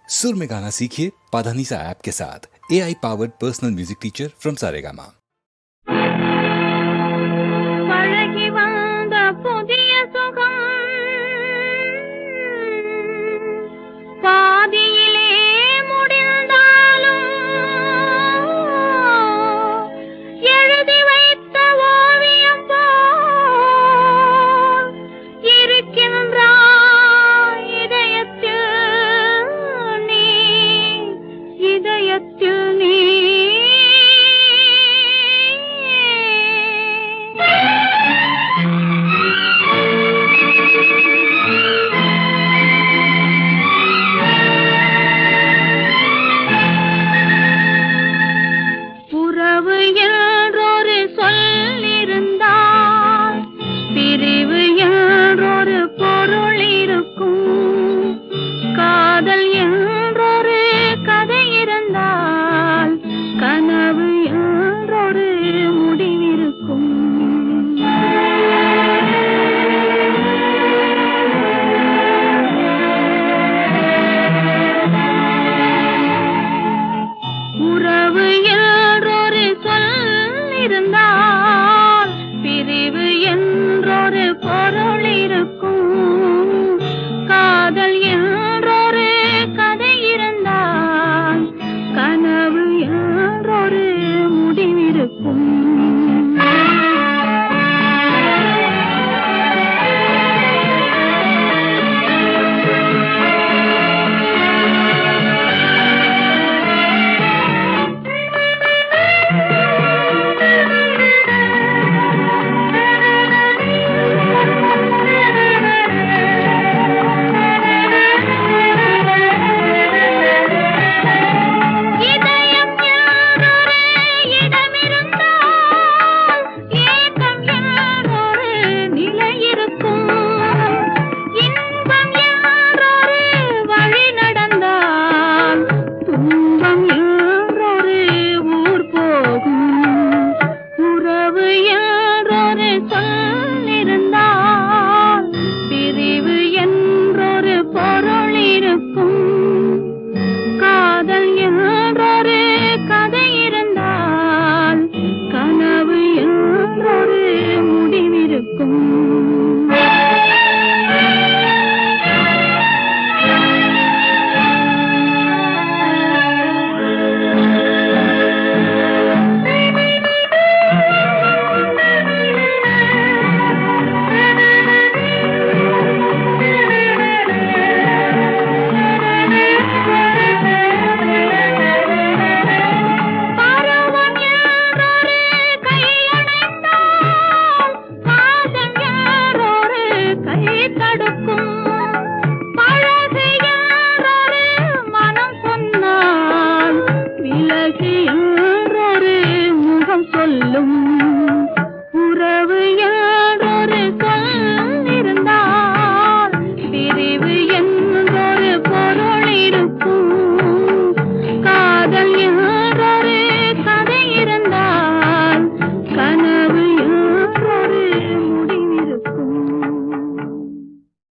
सुर में गाना सीखिए पाधानीसा ऐप के साथ। AI powered personal music teacher from Saregama. பழகி வந்த புதிய சுகம் பாதியிலே முடிந்தாலும் எழுதி வைத்த ஓவியம் போல் இருக்கின்றாய் இதயத்தில் நீ, இதயத்தில் நீ. உறவு என்றொரு சொல்லிருந்தால் பிரிவு என்றொரு பொருள் இருக்கும். காதல் என்றொரு கதை இருந்தால் கனவு என்றொரு முடிவிருக்கும். உறவு என்றொரு சொல் இருந்தால் பிரிவு என்றொரு பொருள் இருக்கும். காதல் என்றொரு கதை இருந்தால் கனவு என்றொரு முடிவிருக்கும். இதயம் என்றொரு இடமிருந்தால் ஏக்கம் என்றொரு நிலை இருக்கும். இன்பம் என்றொரு வழி நடந்தால் துன்பம் என்றொரு ஊர் போகும். உறவு என்றொரு சொல் இருந்தால் பிரிவு என்றொரு பொருள் இருக்கும். காதல் என்றொரு கதை இருந்தால் கனவு என்றொரு முடிவிருக்கும். பருவம் என்றொரு கையணைத்தால் பாசம் என்றொரு கை தடுக்கும். பழகு என்றொரு மனம் சொன்னால் விலகு என்றொரு முகம் சொல்லும்.